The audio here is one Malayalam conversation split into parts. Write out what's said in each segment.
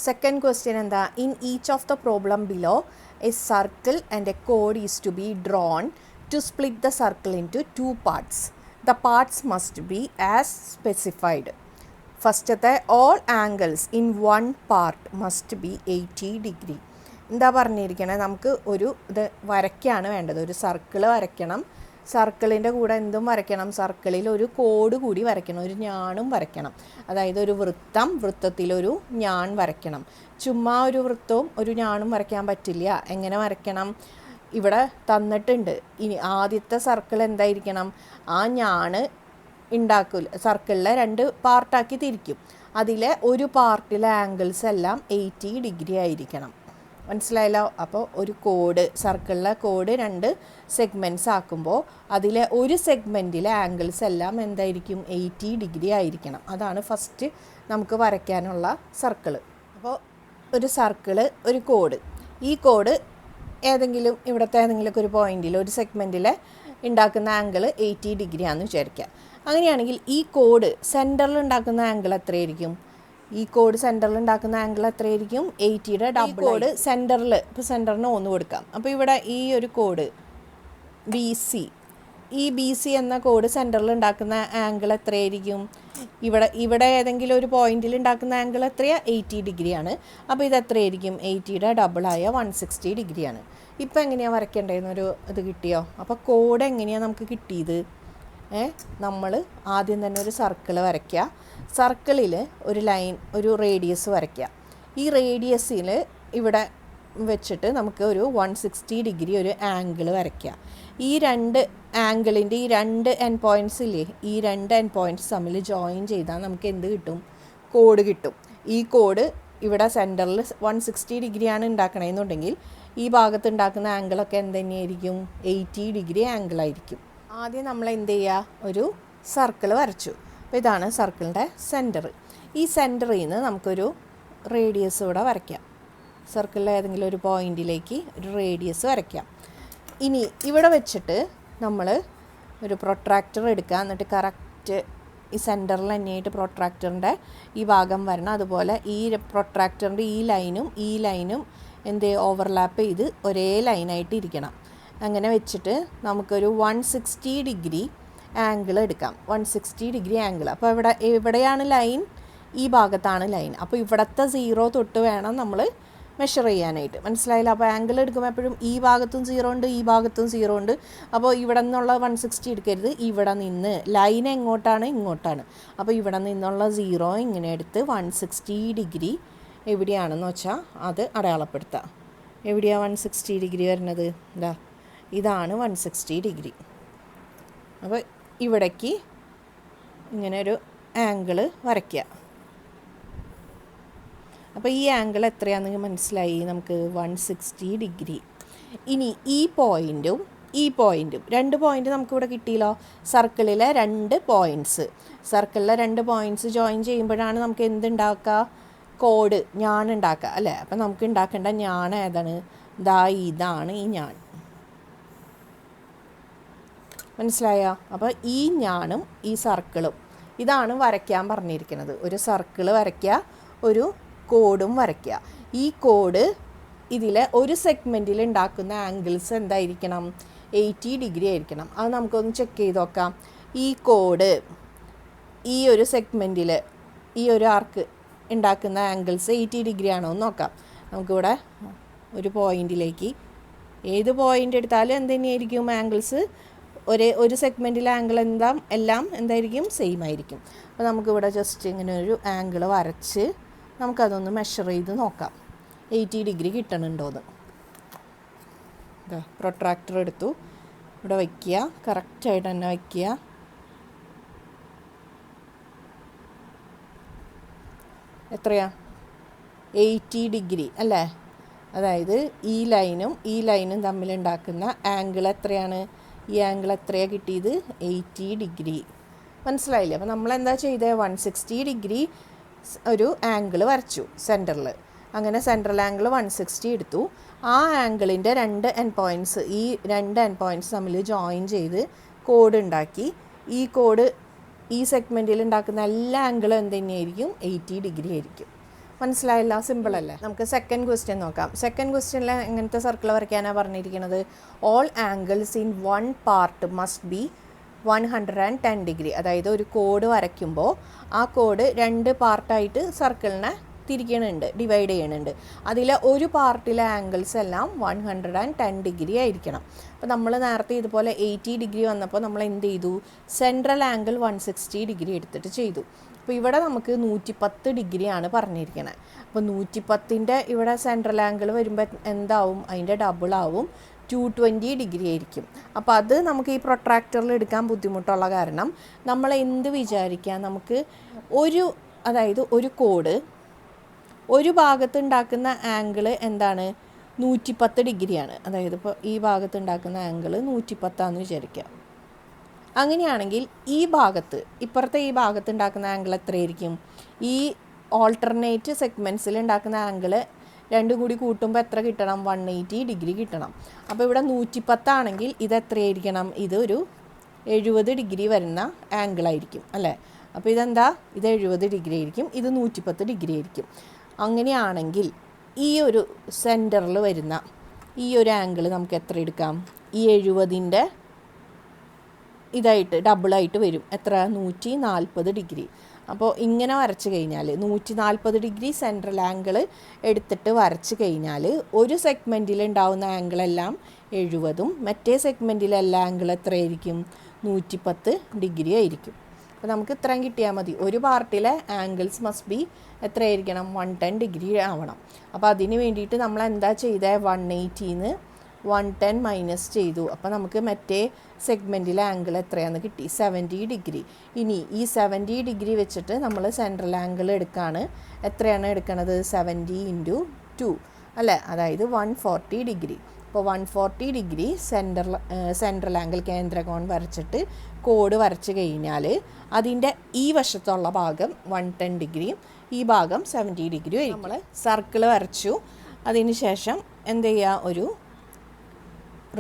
Second question എന്താ? In each of the problem below, a circle and a chord is to be drawn to split the circle into two parts. The parts must be as specified. ഫസ്റ്റത്തെ all angles in one part must be 80 degree. എന്താ പറഞ്ഞിരിക്കണേ? നമുക്ക് ഒരു ഇത് വരയ്ക്കാണ് വേണ്ടത്. ഒരു സർക്കിൾ വരയ്ക്കണം. സർക്കിളിൻ്റെ കൂടെ എന്തും വരയ്ക്കണം. സർക്കിളിൽ ഒരു കോഡ് കൂടി വരയ്ക്കണം. ഒരു ഞാണും വരയ്ക്കണം. അതായത് ഒരു വൃത്തത്തിലൊരു ഞാൻ വരയ്ക്കണം. ചുമ്മാ ഒരു വൃത്തവും ഒരു ഞാണും വരയ്ക്കാൻ പറ്റില്ല. എങ്ങനെ വരയ്ക്കണം? ഇവിടെ തന്നിട്ടുണ്ട്. ഇനി ആദ്യത്തെ സർക്കിൾ എന്തായിരിക്കണം? ആ ഞാണ് ഉണ്ടാക്കില്ല. സർക്കിളിലെ 2 പാർട്ടാക്കി തിരിക്കും. അതിലെ ഒരു പാർട്ടിലെ ആംഗിൾസ് എല്ലാം 80 ഡിഗ്രി ആയിരിക്കണം. മനസ്സിലായല്ലോ? അപ്പോൾ ഒരു കോഡ്, സർക്കിളിലെ കോഡ് 2 സെഗ്മെൻറ്റ്സ് ആക്കുമ്പോൾ അതിലെ ഒരു സെഗ്മെൻറ്റിലെ ആംഗിൾസ് എല്ലാം എന്തായിരിക്കും? 80 ഡിഗ്രി ആയിരിക്കണം. അതാണ് ഫസ്റ്റ് നമുക്ക് വരയ്ക്കാനുള്ള സർക്കിൾ. അപ്പോൾ ഒരു സർക്കിള്, ഒരു കോഡ്. ഈ കോഡ് ഏതെങ്കിലും ഇവിടുത്തെ ഏതെങ്കിലുമൊക്കെ ഒരു പോയിന്റിൽ, ഒരു സെഗ്മെൻറ്റിൽ ഉണ്ടാക്കുന്ന ആംഗിൾ 80 ഡിഗ്രി ആണെന്ന് വിചാരിക്കുക. അങ്ങനെയാണെങ്കിൽ ഈ കോഡ് സെൻറ്ററിൽ ഉണ്ടാക്കുന്ന ആംഗിൾ എത്രയായിരിക്കും? ഈ കോഡ് സെൻറ്ററിൽ ഉണ്ടാക്കുന്ന ആംഗിൾ എത്രയായിരിക്കും? 80യുടെ ഡബിൾ. കോഡ് സെൻറ്ററിൽ, ഇപ്പോൾ സെൻറ്ററിന് 1 കൊടുക്കാം. അപ്പോൾ ഇവിടെ ഈ ഒരു കോഡ് BC, ഈ BC എന്ന കോഡ് സെൻറ്ററിൽ ഉണ്ടാക്കുന്ന ആംഗിൾ എത്രയായിരിക്കും? ഇവിടെ ഏതെങ്കിലും ഒരു പോയിന്റിൽ ഉണ്ടാക്കുന്ന ആംഗിൾ എത്രയാണ്? 80 ഡിഗ്രിയാണ്. അപ്പോൾ ഇത് എത്രയായിരിക്കും? 80യുടെ ഡബിളായ 160 ഡിഗ്രിയാണ്. ഇപ്പോൾ എങ്ങനെയാണ് വരയ്ക്കേണ്ടതെന്നൊരു ഇത് കിട്ടിയോ? അപ്പോൾ കോഡ് എങ്ങനെയാണ് നമുക്ക് കിട്ടിയത്? നമ്മൾ ആദ്യം തന്നെ ഒരു സർക്കിൾ വരയ്ക്കുക. സർക്കിളിൽ ഒരു ലൈൻ, ഒരു റേഡിയസ് വരയ്ക്കുക. ഈ റേഡിയസിൽ ഇവിടെ വെച്ചിട്ട് നമുക്ക് ഒരു 160 ഡിഗ്രി ഒരു ആംഗിൾ വരയ്ക്കുക. ഈ 2 ആംഗിളിൻ്റെ ഈ 2 എൻഡ് പോയിൻറ്റ്സ് ഇല്ലേ, ഈ 2 എൻഡ് പോയിൻറ്റ്സ് തമ്മിൽ ജോയിൻ ചെയ്താൽ നമുക്ക് എന്ത് കിട്ടും? കോഡ് കിട്ടും. ഈ കോഡ് ഇവിടെ സെൻറ്ററിൽ 160 ഡിഗ്രിയാണ് ഉണ്ടാക്കണമെന്നുണ്ടെങ്കിൽ ഈ ഭാഗത്ത് ഉണ്ടാക്കുന്ന ആംഗിളൊക്കെ എന്ത് തന്നെയായിരിക്കും? 80 ഡിഗ്രി ആംഗിളായിരിക്കും. ആദ്യം നമ്മൾ എന്ത് ചെയ്യുക? ഒരു സർക്കിൾ വരച്ചു. അപ്പോൾ ഇതാണ് സർക്കിളിൻ്റെ സെൻറ്റർ. ഈ സെൻറ്ററിൽ നിന്ന് നമുക്കൊരു റേഡിയസ് ഇവിടെ വരയ്ക്കാം. സർക്കിളിലെ ഏതെങ്കിലും ഒരു പോയിൻറ്റിലേക്ക് ഒരു റേഡിയസ് വരയ്ക്കാം. ഇനി ഇവിടെ വെച്ചിട്ട് നമ്മൾ ഒരു പ്രൊട്രാക്ടർ എടുക്കുക. എന്നിട്ട് കറക്റ്റ് ഈ സെൻറ്ററിൽ തന്നെയായിട്ട് പ്രൊട്രാക്ടറിൻ്റെ ഈ ഭാഗം വരണം. അതുപോലെ ഈ പ്രൊട്രാക്ടറിൻ്റെ ഈ ലൈനും എന്ത് ഓവർലാപ്പ് ചെയ്ത് ഒരേ ലൈനായിട്ട് ഇരിക്കണം. അങ്ങനെ വെച്ചിട്ട് നമുക്കൊരു 160 ഡിഗ്രി ആംഗിൾ എടുക്കാം. 160 ഡിഗ്രി ആംഗിൾ. അപ്പോൾ എവിടെയാണ് ലൈൻ? ഈ ഭാഗത്താണ് ലൈൻ. അപ്പോൾ ഇവിടുത്തെ 0 തൊട്ട് വേണം നമ്മൾ മെഷർ ചെയ്യാനായിട്ട്. മനസ്സിലായില്ല? അപ്പോൾ ആംഗിൾ എടുക്കുമ്പോൾ എപ്പോഴും ഈ ഭാഗത്തും 0 ഉണ്ട്, ഈ ഭാഗത്തും 0 ഉണ്ട്. അപ്പോൾ ഇവിടെ നിന്നുള്ള 160 എടുക്കരുത്. ഇവിടെ നിന്ന് ലൈൻ എങ്ങോട്ടാണ്? ഇങ്ങോട്ടാണ്. അപ്പോൾ ഇവിടെ നിന്നുള്ള 0 ഇങ്ങനെ എടുത്ത് 160 ഡിഗ്രി എവിടെയാണെന്ന് വെച്ചാൽ അത് അടയാളപ്പെടുത്താം. എവിടെയാണ് 160 ഡിഗ്രി വരുന്നത്? ഇതാണ് 160 ഡിഗ്രി. അപ്പോൾ ഇവിടേക്ക് ഇങ്ങനെ ഒരു ആംഗിൾ വരയ്ക്കുക. അപ്പോൾ ഈ ആംഗിൾ എത്രയാണെന്ന് മനസ്സിലായി നമുക്ക്? 160 ഡിഗ്രി. ഇനി ഈ പോയിൻറ്റും 2 പോയിൻറ്റ് നമുക്കിവിടെ കിട്ടിയല്ലോ. സർക്കിളിലെ 2 പോയിൻറ്റ്സ്, സർക്കിളിലെ 2 പോയിൻറ്റ്സ് ജോയിൻ ചെയ്യുമ്പോഴാണ് നമുക്ക് എന്തുണ്ടാക്കുക? കോഡ്, ഞാൻ ഉണ്ടാക്കുക അല്ലേ? അപ്പോൾ നമുക്ക് ഉണ്ടാക്കേണ്ട ഞാൻ ഏതാണ്? ഇതാണ് ഈ ഞാൻ. മനസ്സിലായോ? അപ്പോൾ ഈ ഞാനും ഈ സർക്കിളും ഇതാണ് വരയ്ക്കാൻ പറഞ്ഞിരിക്കുന്നത്. ഒരു സർക്കിൾ വരയ്ക്കുക, ഒരു കോഡും വരയ്ക്കുക. ഈ കോഡ് ഇതിലെ ഒരു സെഗ്മെൻറ്റിൽ ഉണ്ടാക്കുന്ന ആംഗിൾസ് എന്തായിരിക്കണം? 80 ഡിഗ്രി ആയിരിക്കണം. അത് നമുക്കൊന്ന് ചെക്ക് ചെയ്ത് നോക്കാം. ഈ കോഡ് ഈ ഒരു സെഗ്മെൻറ്റിൽ, ഈ ഒരു ആർക്ക് ഉണ്ടാക്കുന്ന ആംഗിൾസ് 80 ഡിഗ്രി ആണോ എന്ന് നോക്കാം. നമുക്കിവിടെ ഒരു പോയിൻറ്റിലേക്ക്, ഏത് പോയിൻ്റ് എടുത്താലും എന്ത് തന്നെയായിരിക്കും? ആംഗിൾസ് ഒരു സെഗ്മെൻറ്റിലെ ആംഗിൾ എല്ലാം എന്തായിരിക്കും? സെയിം ആയിരിക്കും. അപ്പോൾ നമുക്കിവിടെ ജസ്റ്റ് ഇങ്ങനെ ഒരു ആംഗിൾ വരച്ച് നമുക്കതൊന്ന് മെഷർ ചെയ്ത് നോക്കാം 80 ഡിഗ്രി കിട്ടണുണ്ടോയെന്ന്. പ്രൊട്രാക്ടർ എടുത്തു, ഇവിടെ വയ്ക്കുക, കറക്റ്റായിട്ട് തന്നെ വയ്ക്കുക. എത്രയാ? 80 ഡിഗ്രി അല്ലേ? അതായത് ഈ ലൈനും തമ്മിലുണ്ടാക്കുന്ന ആംഗിൾ എത്രയാണ്? ഈ ആംഗിൾ എത്രയാണ് കിട്ടിയത്? 80 ഡിഗ്രി. മനസ്സിലായില്ലേ? അപ്പോൾ നമ്മളെന്താ ചെയ്തത്? 160 ഡിഗ്രി ഒരു ആംഗിൾ വരച്ചു സെൻറ്ററിൽ. അങ്ങനെ സെൻട്രൽ ആംഗിൾ 160 എടുത്തു. ആ ആംഗിളിൻ്റെ 2 എൻഡ് പോയിൻറ്റ്സ്, ഈ 2 എൻഡ് പോയിൻറ്റ്സ് തമ്മിൽ ജോയിൻ ചെയ്ത് കോഡ് ഉണ്ടാക്കി. ഈ കോഡ് ഈ സെഗ്മെൻറ്റിൽ ഉണ്ടാക്കുന്ന എല്ലാ ആംഗിളും എന്ത് തന്നെയായിരിക്കും? 80 ഡിഗ്രി ആയിരിക്കും. മനസ്സിലായില്ല? സിമ്പിൾ അല്ലേ? നമുക്ക് സെക്കൻഡ് ക്വസ്റ്റ്യൻ നോക്കാം. സെക്കൻഡ് ക്വസ്റ്റ്യനിൽ എങ്ങനത്തെ സർക്കിൾ വരയ്ക്കാനാണ് പറഞ്ഞിരിക്കുന്നത്? All angles in one part must be 110 degree. അതായത് ഒരു കോഡ് വരയ്ക്കുമ്പോൾ ആ കോഡ് 2 പാർട്ടായിട്ട് സർക്കിളിനെ തിരിക്കണുണ്ട്, ഡിവൈഡ് ചെയ്യണുണ്ട്. അതിൽ ഒരു പാർട്ടിലെ ആംഗിൾസ് എല്ലാം 110 ഡിഗ്രി ആയിരിക്കണം. അപ്പോൾ നമ്മൾ നേരത്തെ ഇതുപോലെ 80 ഡിഗ്രി വന്നപ്പോൾ നമ്മൾ എന്ത് ചെയ്തു? സെൻട്രൽ ആംഗിൾ 160 ഡിഗ്രി എടുത്തിട്ട് ചെയ്തു. അപ്പോൾ ഇവിടെ നമുക്ക് 110 ഡിഗ്രിയാണ് പറഞ്ഞിരിക്കുന്നത്. അപ്പോൾ 110ൻ്റെ ഇവിടെ സെൻട്രൽ ആംഗിൾ വരുമ്പോൾ എന്താവും? അതിൻ്റെ ഡബിൾ ആവും, 220 ഡിഗ്രി ആയിരിക്കും. അപ്പോൾ അത് നമുക്ക് ഈ പ്രൊട്രാക്ടറിൽ എടുക്കാൻ ബുദ്ധിമുട്ടുള്ള കാരണം നമ്മൾ എന്ത് വിചാരിക്കുക, നമുക്ക് അതായത് ഒരു കോഡ് ഒരു ഭാഗത്ത് ഉണ്ടാക്കുന്ന ആംഗിൾ എന്താണ്? 110 ഡിഗ്രിയാണ്. അതായത് ഇപ്പോൾ ഈ ഭാഗത്ത് ഉണ്ടാക്കുന്ന ആംഗിൾ 110 വിചാരിക്കുക. അങ്ങനെയാണെങ്കിൽ ഈ ഭാഗത്ത്, ഇപ്പുറത്തെ ഈ ഭാഗത്ത് ഉണ്ടാക്കുന്ന ആംഗിൾ എത്രയായിരിക്കും? ഈ ഓൾട്ടർനേറ്റ് സെഗ്മെൻറ്റ്സിൽ ഉണ്ടാക്കുന്ന ആംഗിൾ രണ്ടും കൂടി കൂട്ടുമ്പോൾ എത്ര കിട്ടണം? 180 ഡിഗ്രി കിട്ടണം. അപ്പോൾ ഇവിടെ 110 ആണെങ്കിൽ ഇത് എത്രയായിരിക്കണം? ഇതൊരു 70 ഡിഗ്രി വരുന്ന ആംഗിളായിരിക്കും അല്ലേ? അപ്പോൾ ഇതെന്താ? ഇത് 70 ഡിഗ്രി ആയിരിക്കും, ഇത് 110 ഡിഗ്രി ആയിരിക്കും. അങ്ങനെയാണെങ്കിൽ ഈ ഒരു സെൻറ്ററിൽ വരുന്ന ഈ ഒരു ആംഗിൾ നമുക്ക് എത്ര എടുക്കാം? ഈ 70ൻ്റെ ഇതായിട്ട് ഡബിളായിട്ട് വരും. എത്ര? 140 ഡിഗ്രി. അപ്പോൾ ഇങ്ങനെ വരച്ച് കഴിഞ്ഞാൽ 140 ഡിഗ്രി സെൻട്രൽ ആംഗിൾ എടുത്തിട്ട് വരച്ച് കഴിഞ്ഞാൽ ഒരു സെഗ്മെൻറ്റിൽ ഉണ്ടാവുന്ന ആംഗിളെല്ലാം 70ഉം മറ്റേ സെഗ്മെൻറ്റിലെല്ലാം ആംഗിൾ എത്രയായിരിക്കും? 110 ഡിഗ്രി ആയിരിക്കും. അപ്പോൾ നമുക്ക് ഇത്രയും കിട്ടിയാൽ മതി. ഒരു പാർട്ടിലെ ആംഗിൾസ് മസ്റ്റ് ബി എത്രയായിരിക്കണം? 110 ഡിഗ്രി ആവണം. അപ്പോൾ അതിന് വേണ്ടിയിട്ട് നമ്മൾ എന്താ ചെയ്തത്? 180ന്ന് 110 മൈനസ് ചെയ്തു. അപ്പോൾ നമുക്ക് മറ്റേ സെഗ്മെൻറ്റിലെ ആംഗിൾ എത്രയാണെന്ന് കിട്ടി? 70 ഡിഗ്രി. ഇനി ഈ 70 ഡിഗ്രി വെച്ചിട്ട് നമ്മൾ സെൻട്രൽ ആംഗിൾ എടുക്കുകയാണ്. എത്രയാണ് എടുക്കണത്? 70 × 2 അല്ലേ? അതായത് 140 ഡിഗ്രി. അപ്പോൾ 140 ഡിഗ്രി സെൻട്രൽ ആംഗിൾ കേന്ദ്രകോൺ വരച്ചിട്ട് കോഡ് വരച്ച് കഴിഞ്ഞാൽ അതിൻ്റെ ഈ വശത്തുള്ള ഭാഗം 110 ഡിഗ്രിയും ഈ ഭാഗം 70 ഡിഗ്രിയും ആയിരിക്കും. നമ്മൾ സർക്കിൾ വരച്ചു. അതിന് ശേഷം എന്ത് ചെയ്യുക? ഒരു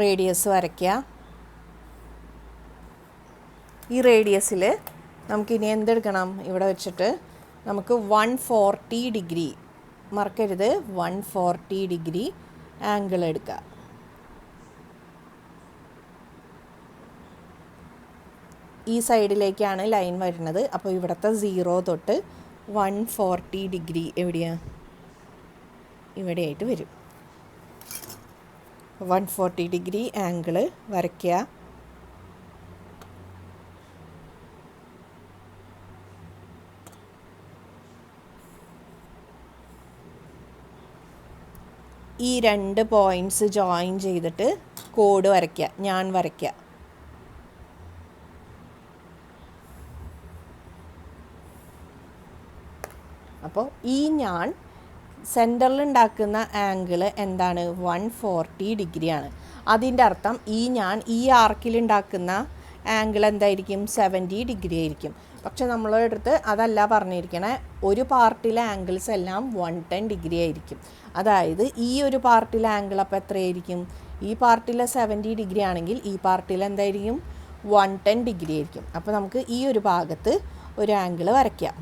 റേഡിയസ് വരയ്ക്കുക. ഈ റേഡിയസിൽ നമുക്കിനി എന്തെടുക്കണം? ഇവിടെ വെച്ചിട്ട് നമുക്ക് 140 ഡിഗ്രി, മറക്കരുത്, 140 ഡിഗ്രി ആംഗിൾ എടുക്കുക. ഈ സൈഡിലേക്കാണ് ലൈൻ വരുന്നത്. അപ്പോൾ ഇവിടുത്തെ 0 തൊട്ട് 140 ഡിഗ്രി എവിടെയാണ്? ഇവിടെയായിട്ട് വരും. 140 ഡിഗ്രി ആംഗിൾ വരയ്ക്കുക. ഈ 2 പോയിൻറ്റ്സ് ജോയിൻ ചെയ്തിട്ട് കോഡ് വരയ്ക്കുക, ഞാൻ വരയ്ക്കുക. അപ്പോൾ ഈ ഞാൻ സെൻറ്ററിൽ ഉണ്ടാക്കുന്ന ആംഗിൾ എന്താണ്? 140 ഡിഗ്രിയാണ്. അതിൻ്റെ അർത്ഥം ഈ ആർക്കിൽ ഉണ്ടാക്കുന്ന ആംഗിൾ എന്തായിരിക്കും? 70 ഡിഗ്രി ആയിരിക്കും. പക്ഷെ നമ്മളുടെ അടുത്ത് അതല്ല പറഞ്ഞിരിക്കണേ. ഒരു പാർട്ടിലെ ആംഗിൾസ് എല്ലാം 110 ഡിഗ്രി ആയിരിക്കും. അതായത് ഈ ഒരു പാർട്ടിലെ ആംഗിൾ അപ്പോൾ എത്രയായിരിക്കും? ഈ പാർട്ടിലെ 70 ഡിഗ്രി ആണെങ്കിൽ ഈ പാർട്ടിൽ എന്തായിരിക്കും? 110 ഡിഗ്രി ആയിരിക്കും. അപ്പോൾ നമുക്ക് ഈ ഒരു ഭാഗത്ത് ഒരു ആംഗിൾ വരയ്ക്കാം.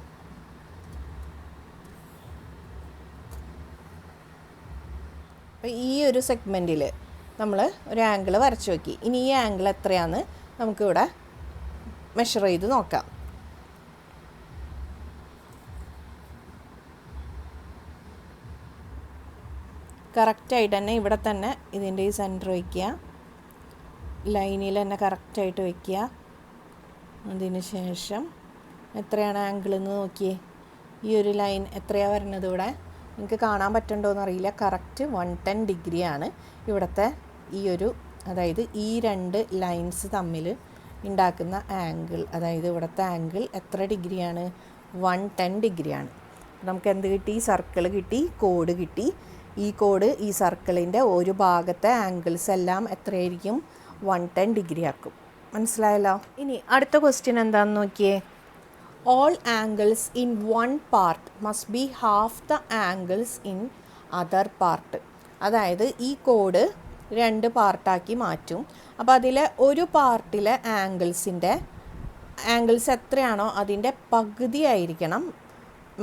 അപ്പോൾ ഈ ഒരു സെഗ്മെൻറ്റിൽ നമ്മൾ ഒരു ആംഗിൾ വരച്ച് നോക്കി. ഇനി ഈ ആംഗിൾ എത്രയാണെന്ന് നമുക്കിവിടെ മെഷർ ചെയ്ത് നോക്കാം. കറക്റ്റായിട്ട് തന്നെ ഇവിടെ തന്നെ ഇതിൻ്റെ ഈ സെൻറ്റർ വയ്ക്കുക, ലൈനിൽ തന്നെ കറക്റ്റായിട്ട് വയ്ക്കുക. അതിന് ശേഷം എത്രയാണ് ആംഗിൾ എന്ന് നോക്കിയേ. ഈ ഒരു ലൈൻ എത്രയാണ് വരുന്നത്? ഇവിടെ നിങ്ങൾക്ക് കാണാൻ പറ്റുന്നുണ്ടോയെന്ന് അറിയില്ല. കറക്റ്റ് 110 ഡിഗ്രിയാണ് ഇവിടുത്തെ ഈ ഒരു, അതായത് ഈ 2 ലൈൻസ് തമ്മിൽ ഉണ്ടാക്കുന്ന ആംഗിൾ. അതായത് ഇവിടുത്തെ ആംഗിൾ എത്ര ഡിഗ്രിയാണ്? 110 ഡിഗ്രിയാണ്. നമുക്ക് എന്ത് കിട്ടി? സർക്കിൾ കിട്ടി, കോഡ് കിട്ടി. ഈ കോഡ് ഈ സർക്കിളിൻ്റെ ഒരു ഭാഗത്തെ ആംഗിൾസ് എല്ലാം എത്രയായിരിക്കും? 110 ഡിഗ്രി ആക്കും. മനസ്സിലായല്ലോ? ഇനി അടുത്ത ക്വസ്റ്റ്യൻ എന്താണെന്ന് നോക്കിയേ. All angles in one part must be half the angles in other part. അതായത് ഈ കോഡ് 2 പാർട്ടാക്കി മാറ്റും. അപ്പോൾ അതിലെ ഒരു പാർട്ടിലെ ആംഗിൾസ് എത്രയാണോ അതിൻ്റെ പകുതി ആയിരിക്കണം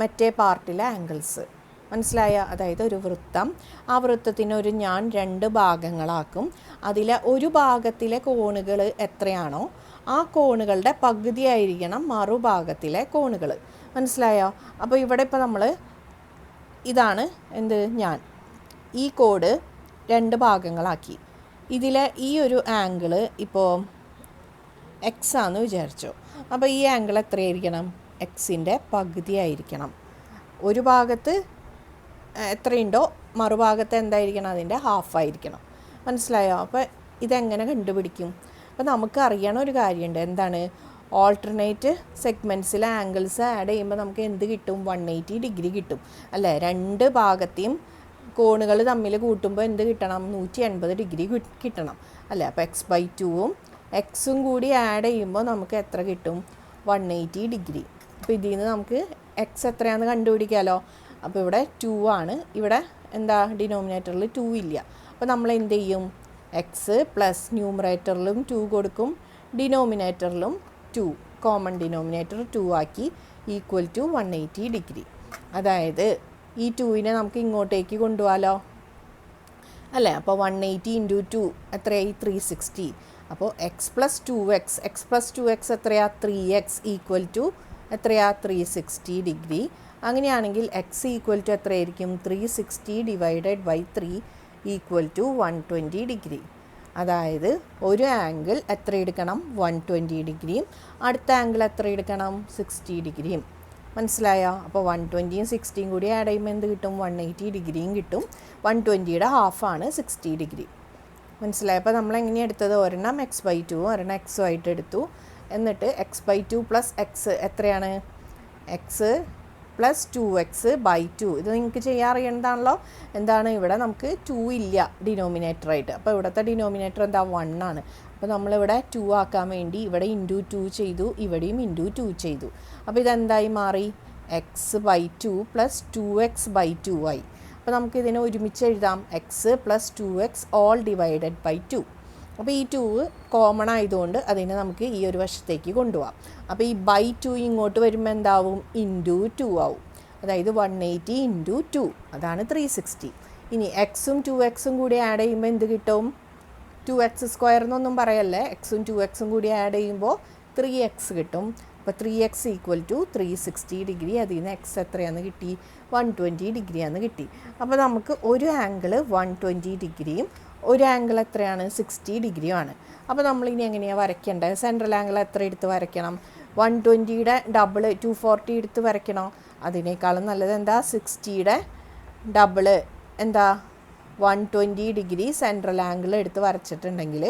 മറ്റേ പാർട്ടിലെ ആംഗിൾസ്. മനസ്സിലായ? അതായത് ഒരു വൃത്തം, ആ വൃത്തത്തിന് ഒരു ഞാൻ 2 ഭാഗങ്ങളാക്കും. അതിലെ ഒരു ഭാഗത്തിലെ കോണുകൾ എത്രയാണോ ആ കോണുകളുടെ പകുതിയായിരിക്കണം മറുഭാഗത്തിലെ കോണുകൾ. മനസ്സിലായോ? അപ്പോൾ ഇവിടെ ഇപ്പോൾ നമ്മൾ ഇതാണ് ഞാൻ ഈ കോഡ് 2 ഭാഗങ്ങളാക്കി. ഇതിലെ ഈ ഒരു ആംഗിള് ഇപ്പോൾ എക്സ് ആണെന്ന് വിചാരിച്ചു. അപ്പോൾ ഈ ആംഗിൾ എത്രയായിരിക്കണം? എക്സിൻ്റെ പകുതി ആയിരിക്കണം. ഒരു ഭാഗത്ത് എത്രയുണ്ടോ മറുഭാഗത്ത് എന്തായിരിക്കണം? അതിൻ്റെ ഹാഫായിരിക്കണം. മനസ്സിലായോ? അപ്പോൾ ഇതെങ്ങനെ കണ്ടുപിടിക്കും? അപ്പോൾ നമുക്ക് അറിയണ ഒരു കാര്യമുണ്ട്. എന്താണ്? ഓൾട്ടർനേറ്റ് സെഗ്മെൻറ്റ്സിലെ ആംഗിൾസ് ആഡ് ചെയ്യുമ്പോൾ നമുക്ക് എന്ത് കിട്ടും? 180 ഡിഗ്രി കിട്ടും അല്ലേ? 2 ഭാഗത്തെയും കോണുകൾ തമ്മിൽ കൂട്ടുമ്പോൾ എന്ത് കിട്ടണം? 180 ഡിഗ്രി കിട്ടണം അല്ലേ? അപ്പോൾ x/2ഉം എക്സും കൂടി ആഡ് ചെയ്യുമ്പോൾ നമുക്ക് എത്ര കിട്ടും? 180 ഡിഗ്രി. അപ്പോൾ ഇതിൽ നിന്ന് നമുക്ക് എക്സ് എത്രയാണെന്ന് കണ്ടുപിടിക്കാമല്ലോ. അപ്പോൾ ഇവിടെ 2 ആണ്. ഇവിടെ എന്താ? ഡിനോമിനേറ്ററിൽ 2 ഇല്ല. അപ്പോൾ നമ്മൾ എന്ത് ചെയ്യും? എക്സ് പ്ലസ് ന്യൂമറേറ്ററിലും 2 കൊടുക്കും, ഡിനോമിനേറ്ററിലും 2, കോമൺ ഡിനോമിനേറ്റർ 2 ആക്കി ഈക്വൽ ടു 180 ഡിഗ്രി. അതായത് ഈ 2നെ നമുക്ക് ഇങ്ങോട്ടേക്ക് കൊണ്ടുപോകാമല്ലോ അല്ലേ? അപ്പോൾ 180 × 2 എത്രയായി? 360. അപ്പോൾ എക്സ് പ്ലസ് 2x എത്രയാ? 3x ഈക്വൽ ടു എത്രയാ? 360 ഡിഗ്രി. അങ്ങനെയാണെങ്കിൽ എക്സ് ഈക്വൽ ടു എത്രയായിരിക്കും? 360 divided by 3 equal to 120 degree. അതായത് ഒരു ആംഗിൾ എത്ര എടുക്കണം? 120 ഡിഗ്രിയും അടുത്ത ആംഗിൾ എത്ര എടുക്കണം? 60 ഡിഗ്രിയും. മനസ്സിലായോ? അപ്പോൾ 120യും 60യും കൂടി ആഡ് ചെയ്യുമ്പോൾ എന്ത് കിട്ടും? 180 ഡിഗ്രിയും കിട്ടും. 120യുടെ ഹാഫാണ് 60 ഡിഗ്രി. മനസ്സിലായി? അപ്പോൾ നമ്മൾ എങ്ങനെയാണ് എടുത്തത്? ഒരെണ്ണം x/2 ഒരെണ്ണം എക്സും ആയിട്ട് എടുത്തു. എന്നിട്ട് x/2 പ്ലസ് എക്സ് എത്രയാണ്? X plus 2x/2. ഇത് നിങ്ങൾക്ക് ചെയ്യാൻ അറിയേണ്ടതാണല്ലോ. എന്താണ്? ഇവിടെ നമുക്ക് 2 ഇല്ല ഡിനോമിനേറ്ററായിട്ട്. അപ്പോൾ ഇവിടുത്തെ ഡിനോമിനേറ്റർ എന്താ? 1 ആണ്. അപ്പോൾ നമ്മളിവിടെ 2 ആക്കാൻ വേണ്ടി ഇവിടെ × 2 ചെയ്തു, ഇവിടെയും × 2 ചെയ്തു. അപ്പോൾ ഇതെന്തായി മാറി? x/2 പ്ലസ് 2x/2 ആയി. അപ്പോൾ നമുക്കിതിനെ ഒരുമിച്ച് എഴുതാം. X plus 2x all divided by 2. അപ്പോൾ ഈ 2 കോമൺ ആയതുകൊണ്ട് അതിനെ നമുക്ക് ഈ ഒരു വശത്തേക്ക് കൊണ്ടുപോകാം. അപ്പോൾ ഈ /2 ഇങ്ങോട്ട് വരുമ്പോൾ എന്താവും? × 2 ആവും. അതായത് 180 × 2 അതാണ് 360. ഇനി എക്സും 2xും കൂടി ആഡ് ചെയ്യുമ്പോൾ എന്ത് കിട്ടും? 2x² എന്നൊന്നും പറയല്ലേ. എക്സും 2xും കൂടി ആഡ് ചെയ്യുമ്പോൾ 3x കിട്ടും. അപ്പോൾ 3x ഈക്വൽ ടു 360 ഡിഗ്രി. അതിൽ നിന്ന് എക്സ് എത്രയാണെന്ന് കിട്ടി? 120 ഡിഗ്രിയാണെന്ന് കിട്ടി. അപ്പോൾ നമുക്ക് ഒരു ആംഗിൾ 120 ഡിഗ്രിയും ഒരു ആംഗിൾ എത്രയാണ്? 60 ഡിഗ്രിയുമാണ്. അപ്പോൾ നമ്മളിനി എങ്ങനെയാണ് വരയ്ക്കേണ്ടത്? സെൻട്രൽ ആംഗിൾ എത്ര എടുത്ത് വരയ്ക്കണം? 120യുടെ ഡബിൾ 240 എടുത്ത് വരയ്ക്കണോ? അതിനേക്കാളും നല്ലത് എന്താ? 60യുടെ ഡബിൾ എന്താ? 120 ഡിഗ്രി സെൻട്രൽ ആംഗിൾ എടുത്ത് വരച്ചിട്ടുണ്ടെങ്കിൽ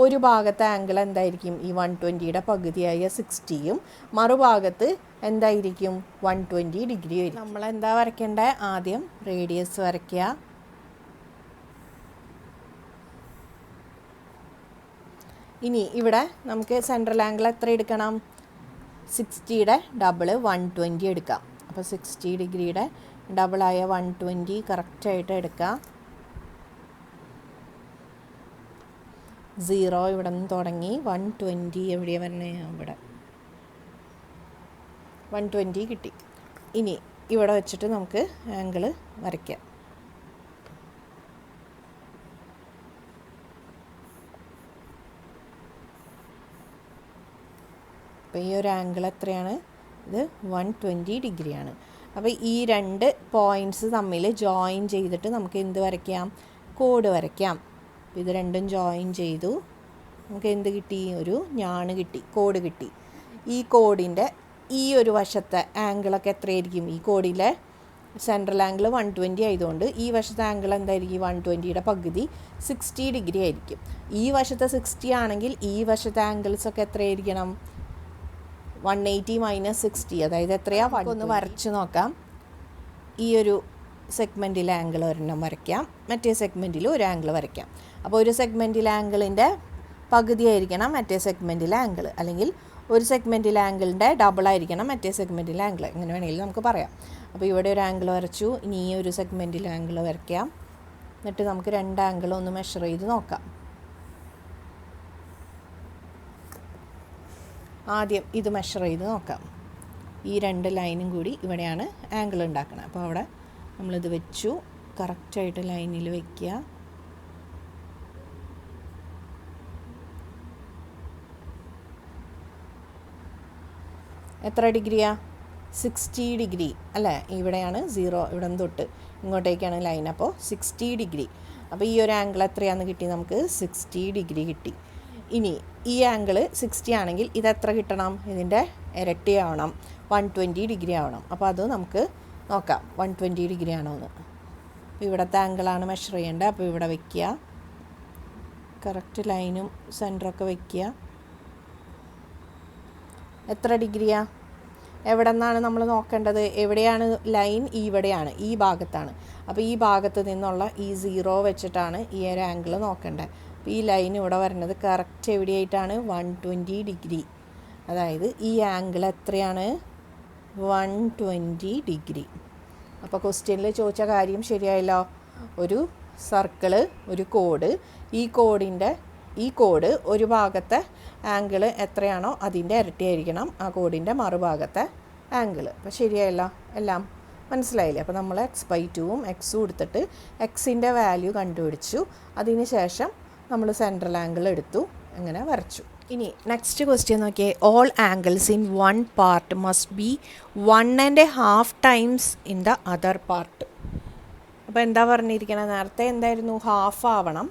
ഒരു ഭാഗത്തെ ആംഗിൾ എന്തായിരിക്കും? ഈ 120യുടെ പകുതിയായ 60യും മറുഭാഗത്ത് എന്തായിരിക്കും? 120 ഡിഗ്രി ആയിരിക്കും. നമ്മളെന്താ വരയ്ക്കേണ്ടത്? ആദ്യം റേഡിയസ് വരയ്ക്കുക. ഇനി ഇവിടെ നമുക്ക് സെൻട്രൽ ആംഗിൾ എത്ര എടുക്കണം? 60യുടെ ഡബിൾ 120 എടുക്കാം. അപ്പോൾ 60 ഡിഗ്രിയുടെ ഡബിളായ 120 കറക്റ്റായിട്ട് എടുക്കാം. 0 ഇവിടെ നിന്ന് തുടങ്ങി 120 എവിടെയാണ് വരണേ? ഇവിടെ 120 കിട്ടി. ഇനി ഇവിടെ വെച്ചിട്ട് നമുക്ക് ആംഗിൾ വരയ്ക്കാം. അപ്പോൾ ഈ ഒരു ആംഗിൾ എത്രയാണ്? ഇത് 120 ഡിഗ്രിയാണ്. അപ്പോൾ ഈ 2 പോയിൻറ്റ്സ് തമ്മിൽ ജോയിൻ ചെയ്തിട്ട് നമുക്ക് എന്ത് വരയ്ക്കാം? കോഡ് വരയ്ക്കാം. ഇത് രണ്ടും ജോയിൻ ചെയ്തു. നമുക്ക് എന്ത് കിട്ടി? ഒരു ഞാണ് കിട്ടി, കോഡ് കിട്ടി. ഈ കോഡിൻ്റെ ഈ ഒരു വശത്തെ ആംഗിളൊക്കെ എത്രയായിരിക്കും? ഈ കോഡിലെ സെൻട്രൽ ആംഗിൾ 120 ആയതുകൊണ്ട് ഈ വശത്തെ ആംഗിൾ എന്തായിരിക്കും? 120യുടെ പകുതി 60 ഡിഗ്രി ആയിരിക്കും. ഈ വശത്തെ 60 ആണെങ്കിൽ ഈ വശത്തെ ആംഗിൾസൊക്കെ എത്രയായിരിക്കണം? 180 മൈനസ് 60 അതായത് എത്രയാ? ഒന്ന് വരച്ച് നോക്കാം. ഈ ഒരു സെഗ്മെൻറ്റിൽ ആംഗിൾ ഒരെണ്ണം വരയ്ക്കാം, മറ്റേ സെഗ്മെൻറ്റിൽ ഒരു ആംഗിൾ വരയ്ക്കാം. അപ്പോൾ ഒരു സെഗ്മെൻറ്റിൽ ആംഗിളിൻ്റെ പകുതിയായിരിക്കണം മറ്റേ സെഗ്മെൻറ്റിലെ ആംഗിൾ, അല്ലെങ്കിൽ ഒരു സെഗ്മെൻറ്റിലെ ആംഗിളിൻ്റെ ഡബിളായിരിക്കണം മറ്റേ സെഗ്മെൻറ്റിലെ ആംഗിൾ, എങ്ങനെ വേണമെങ്കിലും നമുക്ക് പറയാം. അപ്പോൾ ഇവിടെ ഒരു ആംഗിൾ വരച്ചു. ഇനി ഈ ഒരു സെഗ്മെൻറ്റിൽ ആംഗിൾ വരയ്ക്കാം. എന്നിട്ട് നമുക്ക് 2 ആംഗിൾ ഒന്ന് മെഷർ ചെയ്ത് നോക്കാം. ആദ്യം ഇത് മെഷർ ചെയ്ത് നോക്കാം. ഈ 2 ലൈനും കൂടി ഇവിടെയാണ് ആംഗിൾ ഉണ്ടാക്കുന്നത്. അപ്പോൾ അവിടെ നമ്മളിത് വെച്ചു, കറക്റ്റായിട്ട് ലൈനിൽ വയ്ക്കുക. എത്ര ഡിഗ്രിയാ? 60 ഡിഗ്രി അല്ലേ? ഇവിടെയാണ് 0, ഇവിടെ നിന്ന് തൊട്ട് ഇങ്ങോട്ടേക്കാണ് ലൈൻ. അപ്പോൾ 60 ഡിഗ്രി. അപ്പോൾ ഈ ഒരു ആംഗിൾ എത്രയാണെന്ന് കിട്ടി? നമുക്ക് 60 ഡിഗ്രി കിട്ടി. ഇനി ഈ ആംഗിൾ 60 ആണെങ്കിൽ ഇത് എത്ര കിട്ടണം? ഇതിൻ്റെ ഇരട്ടി ആവണം, 120 ഡിഗ്രി ആവണം. അപ്പോൾ അത് നമുക്ക് നോക്കാം 120 ഡിഗ്രി ആണോ എന്ന്. ഇവിടുത്തെ ആംഗിളാണ് മെഷർ ചെയ്യേണ്ടത്. അപ്പോൾ ഇവിടെ വയ്ക്കുക, കറക്റ്റ് ലൈനും സെൻറ്ററൊക്കെ വയ്ക്കുക. എത്ര ഡിഗ്രിയാ? എവിടെ നിന്നാണ് നമ്മൾ നോക്കേണ്ടത്? എവിടെയാണ് ലൈൻ? ഇവിടെയാണ്, ഈ ഭാഗത്താണ്. അപ്പോൾ ഈ ഭാഗത്ത് നിന്നുള്ള ഈ 0 വെച്ചിട്ടാണ് ഈ ഒരു ആംഗിൾ നോക്കേണ്ടത്. അപ്പോൾ ഈ ലൈൻ ഇവിടെ വരുന്നത് കറക്റ്റ് എവിടെയായിട്ടാണ്? 120 ഡിഗ്രി. അതായത് ഈ ആംഗിൾ എത്രയാണ്? 120 ഡിഗ്രി. അപ്പോൾ ക്വസ്റ്റ്യനിൽ ചോദിച്ച കാര്യം ശരിയായല്ലോ. ഒരു സർക്കിള്, ഒരു കോഡ്, ഈ കോഡ് ഒരു ഭാഗത്തെ ആംഗിൾ എത്രയാണോ അതിൻ്റെ ഇരട്ടിയായിരിക്കണം ആ കോഡിൻ്റെ മറുഭാഗത്തെ ആംഗിൾ. അപ്പോൾ ശരിയായല്ലോ, എല്ലാം മനസ്സിലായില്ലേ? അപ്പോൾ നമ്മൾ x/2ഉം എക്സും എടുത്തിട്ട് എക്സിൻ്റെ വാല്യൂ കണ്ടുപിടിച്ചു. അതിന് ശേഷം നമ്മൾ സെൻട്രൽ ആംഗിൾ എടുത്തു, അങ്ങനെ വരച്ചു. ഇനി നെക്സ്റ്റ് ക്വസ്റ്റ്യൻ നോക്കിയേ. All angles in one part must be 1.5 times in the other part. അപ്പോൾ എന്താ പറഞ്ഞിരിക്കണം? നേരത്തെ എന്തായിരുന്നു? ഹാഫ് ആവണം.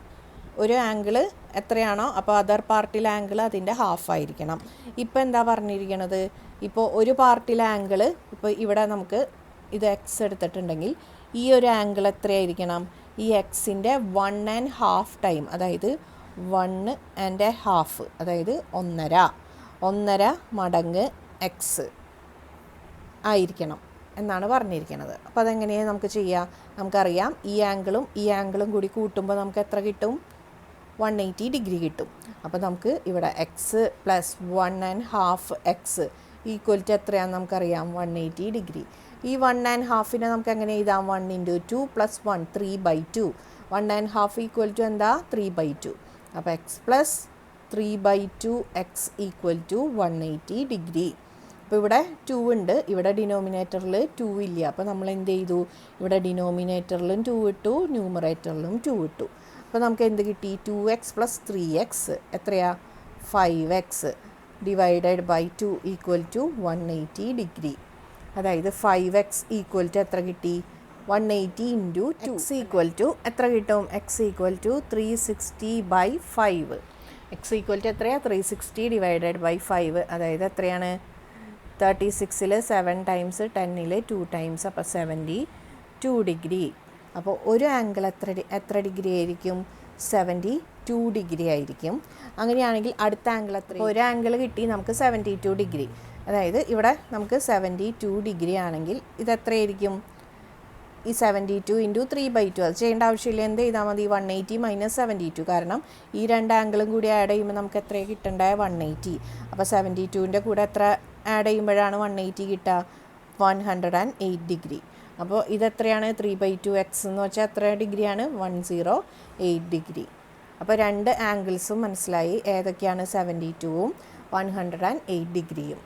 ഒരു ആംഗിൾ എത്രയാണോ അപ്പോൾ അതർ പാർട്ടിലെ ആംഗിൾ അതിൻ്റെ ഹാഫ് ആയിരിക്കണം. ഇപ്പോൾ എന്താ പറഞ്ഞിരിക്കണത്? ഇപ്പോൾ ഒരു പാർട്ടിലെ ആംഗിൾ, ഇപ്പോൾ ഇവിടെ നമുക്ക് ഇത് എക്സ് എടുത്തിട്ടുണ്ടെങ്കിൽ ഈ ഒരു ആംഗിൾ എത്രയായിരിക്കണം? ഈ എക്സിൻ്റെ 1.5 ടൈം, അതായത് 1.5, അതായത് 1.5 മടങ്ങ് എക്സ് ആയിരിക്കണം എന്നാണ് പറഞ്ഞിരിക്കുന്നത്. അപ്പോൾ അതെങ്ങനെയാണ് നമുക്ക് ചെയ്യാം? നമുക്കറിയാം ഈ ആംഗിളും കൂടി കൂട്ടുമ്പോൾ നമുക്ക് എത്ര കിട്ടും? 180 ഡിഗ്രി കിട്ടും. അപ്പോൾ നമുക്ക് ഇവിടെ X plus 1.5 X equal to എത്രയാണെന്ന് നമുക്കറിയാം? 180 ഡിഗ്രി. ഈ 1.5നെ നമുക്ക് എങ്ങനെ എഴുതാം? 1 × 2 + 1 3/2. 1.5 ഈക്വൽ ടു എന്താ? 3/2. അപ്പോൾ X plus 3/2 X equal to 180 degree. അപ്പോൾ ഇവിടെ 2 ഉണ്ട്, ഇവിടെ ഡിനോമിനേറ്ററിൽ 2 ഇല്ല. അപ്പോൾ നമ്മൾ എന്ത് ചെയ്തു? ഇവിടെ ഡിനോമിനേറ്ററിലും 2 ഇട്ടു, ന്യൂമറേറ്ററിലും 2 ഇട്ടു. അപ്പോൾ നമുക്ക് എന്ത് കിട്ടി? 2x + 3x എത്രയാ? 5x / 2 equal to 180 degree. അതായത് 5x ഈക്വൽ ടു എത്ര കിട്ടി? 180 × 2. x ഈക്വൽ ടു എത്ര കിട്ടും? x equal to 360/5. x equal to എത്രയാണ്? 360 / 5. അതായത് എത്രയാണ്? 36ൽ 7 ടൈംസ്, 10ൽ 2 ടൈംസ്, അപ്പോൾ 72 ഡിഗ്രി. അപ്പോൾ ഒരു ആംഗിൾ എത്ര ഡിഗ്രി ആയിരിക്കും? 72 ഡിഗ്രി ആയിരിക്കും. അങ്ങനെയാണെങ്കിൽ അടുത്ത ആംഗിൾ എത്ര? ഒരു ആംഗിൾ കിട്ടി നമുക്ക് 72 ഡിഗ്രി. അതായത് ഇവിടെ നമുക്ക് 72 ഡിഗ്രി ആണെങ്കിൽ ഇതെത്രയായിരിക്കും? ഈ 72 × 3/2 അത് ചെയ്യേണ്ട ആവശ്യമില്ല. എന്ത് ചെയ്താൽ മതി? 180 - 72. കാരണം ഈ രണ്ട് ആംഗിളും കൂടി ആഡ് ചെയ്യുമ്പോൾ നമുക്ക് എത്രയാണ് കിട്ടേണ്ടത്? 180. അപ്പോൾ 72ൻ്റെ കൂടെ എത്ര ആഡ് ചെയ്യുമ്പോഴാണ് 180 കിട്ടുക? 108 ഡിഗ്രി. അപ്പോൾ ഇതെത്രയാണ്? 3/2x എന്ന് വെച്ചാൽ എത്ര ഡിഗ്രിയാണ്? 108 ഡിഗ്രി. അപ്പോൾ രണ്ട് ആംഗിൾസും മനസ്സിലായി, ഏതൊക്കെയാണ്? 72ഉം 108 ഡിഗ്രിയും.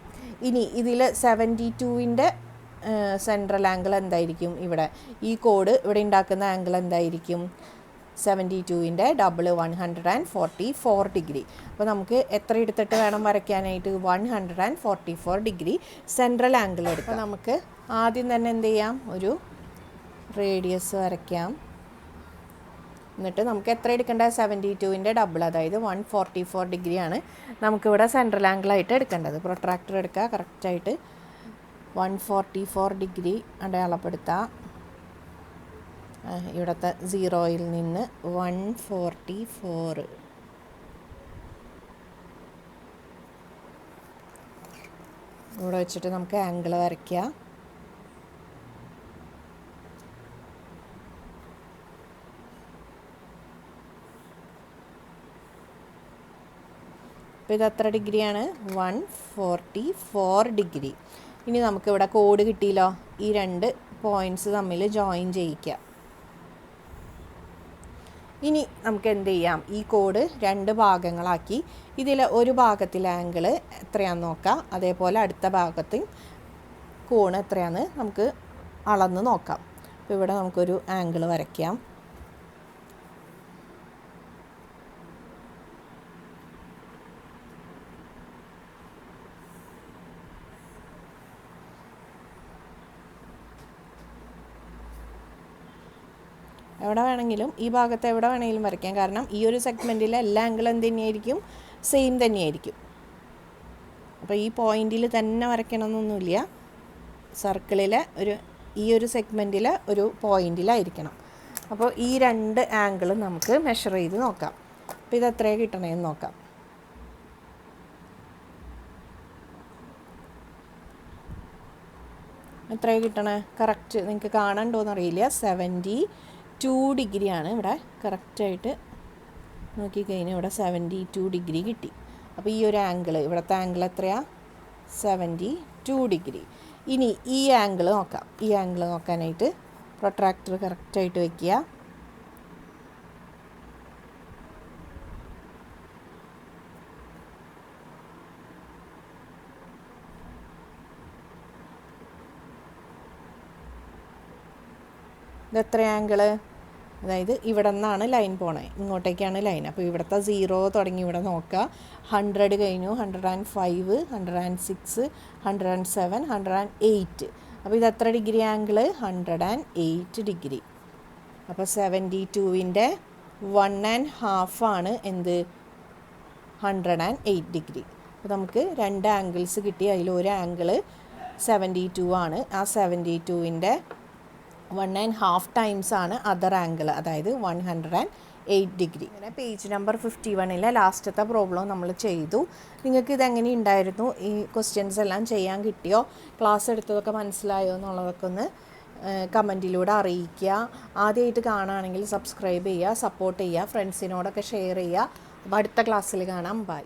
ഇനി ഇതിൽ 72ൻ്റെ സെൻട്രൽ ആംഗിൾ എന്തായിരിക്കും? ഇവിടെ ഈ കോഡ് ഇവിടെ ഉണ്ടാക്കുന്ന ആംഗിൾ എന്തായിരിക്കും? 72ൻ്റെ ഡബിൾ 144 ഡിഗ്രി. അപ്പോൾ നമുക്ക് എത്ര എടുത്തിട്ട് വേണം വരയ്ക്കാനായിട്ട്? 144 ഡിഗ്രി സെൻട്രൽ ആംഗിൾ എടുക്കാം. നമുക്ക് ആദ്യം തന്നെ എന്ത് ചെയ്യാം? ഒരു റേഡിയസ് വരയ്ക്കാം. എന്നിട്ട് നമുക്ക് എത്ര എടുക്കേണ്ടത്? 72ൻ്റെ ഡബിൾ, അതായത് 144 ഡിഗ്രിയാണ് നമുക്കിവിടെ സെൻട്രൽ ആംഗിളായിട്ട് എടുക്കേണ്ടത്. പ്രൊട്രാക്ടർ എടുക്കുക, കറക്റ്റായിട്ട് 144 ഡിഗ്രി അടയാളപ്പെടുത്തുക. ഇവിടുത്തെ 0യിൽ നിന്ന് 144 ഇവിടെ വെച്ചിട്ട് നമുക്ക് ആംഗിൾ വരയ്ക്കുക. അപ്പോൾ ഇത് എത്ര ഡിഗ്രിയാണ്? 144 ഡിഗ്രി. ഇനി നമുക്കിവിടെ കോഡ് കിട്ടിയല്ലോ, ഈ രണ്ട് പോയിൻറ്റ്സ് തമ്മിൽ ജോയിൻ ചെയ്യിക്കുക. ഇനി നമുക്ക് എന്ത് ചെയ്യാം? ഈ കോഡ് രണ്ട് ഭാഗങ്ങളാക്കി ഇതിൽ ഒരു ഭാഗത്തിലെ ആംഗിൾ എത്രയാണെന്ന് നോക്കാം, അതേപോലെ അടുത്ത ഭാഗത്ത് കോൺ എത്രയാണെന്ന് നമുക്ക് അളന്ന് നോക്കാം. അപ്പോൾ ഇവിടെ നമുക്കൊരു ആംഗിൾ വരയ്ക്കാം. എവിടെ വേണമെങ്കിലും ഈ ഭാഗത്ത് എവിടെ വേണമെങ്കിലും വരയ്ക്കാം. കാരണം ഈ ഒരു സെഗ്മെൻറ്റിൽ എല്ലാ ആംഗിളും എന്ത് തന്നെയായിരിക്കും, സെയിം തന്നെയായിരിക്കും. അപ്പോൾ ഈ പോയിന്റിൽ തന്നെ വരയ്ക്കണമെന്നൊന്നുമില്ല. സർക്കിളിൽ ഈ ഒരു സെഗ്മെൻറ്റിൽ ഒരു പോയിന്റിലായിരിക്കണം. അപ്പോൾ ഈ 2 ആംഗിളും നമുക്ക് മെഷർ ചെയ്ത് നോക്കാം. അപ്പോൾ ഇത് എത്രയാണ് കിട്ടണമെന്ന് നോക്കാം. എത്രയാണ് കിട്ടണേ? കറക്റ്റ് നിങ്ങൾക്ക് കാണണ്ടോയെന്നറിയില്ല. 72 ഡിഗ്രിയാണ് ഇവിടെ. കറക്റ്റായിട്ട് നോക്കിക്കഴിഞ്ഞാൽ ഇവിടെ 72 ഡിഗ്രി കിട്ടി. അപ്പോൾ ഈ ഒരു ആംഗിൾ, ഇവിടുത്തെ ആംഗിൾ എത്രയാണ്? 72 ഡിഗ്രി. ഇനി ഈ ആംഗിൾ നോക്കാം. ഈ ആംഗിൾ നോക്കാനായിട്ട് പ്രൊട്രാക്ടർ കറക്റ്റായിട്ട് വയ്ക്കുക. ഇതെത്ര ആംഗിള്? അതായത് ഇവിടെ നിന്നാണ് ലൈൻ പോണേ, ഇങ്ങോട്ടേക്കാണ് ലൈൻ. അപ്പോൾ ഇവിടുത്തെ 0 തുടങ്ങി ഇവിടെ നോക്കുക. 100 കഴിഞ്ഞു, 105, 106, 107, 108. അപ്പോൾ ഇത് എത്ര ഡിഗ്രി ആംഗിള്? 108 ഡിഗ്രി. അപ്പോൾ 72-ൻ്റെ 1.5 ആണ് എന്ത്? 108 ഡിഗ്രി. അപ്പോൾ നമുക്ക് 2 ആംഗിൾസ് കിട്ടി. അതിൽ ഒരു ആംഗിള് 72 ആണ്. ആ 72-ൻ്റെ 1.5 ടൈംസ് ആണ് അതർ ആംഗിൾ, അതായത് 108 ഡിഗ്രി. അങ്ങനെ പേജ് നമ്പർ 51-ലെ ലാസ്റ്റത്തെ പ്രോബ്ലം നമ്മൾ ചെയ്തു. നിങ്ങൾക്ക് ഇതെങ്ങനെ ഉണ്ടായിരുന്നു? ഈ ക്വസ്റ്റ്യൻസ് എല്ലാം ചെയ്യാൻ കിട്ടിയോ? ക്ലാസ് എടുത്തതൊക്കെ മനസ്സിലായോ എന്നുള്ളതൊക്കെ ഒന്ന് കമൻറ്റിലൂടെ അറിയിക്കുക. ആദ്യമായിട്ട് കാണുകയാണെങ്കിൽ സബ്സ്ക്രൈബ് ചെയ്യുക, സപ്പോർട്ട് ചെയ്യുക, ഫ്രണ്ട്സിനോടൊക്കെ ഷെയർ ചെയ്യുക. അപ്പോൾ അടുത്ത ക്ലാസ്സിൽ കാണാം. ബൈ.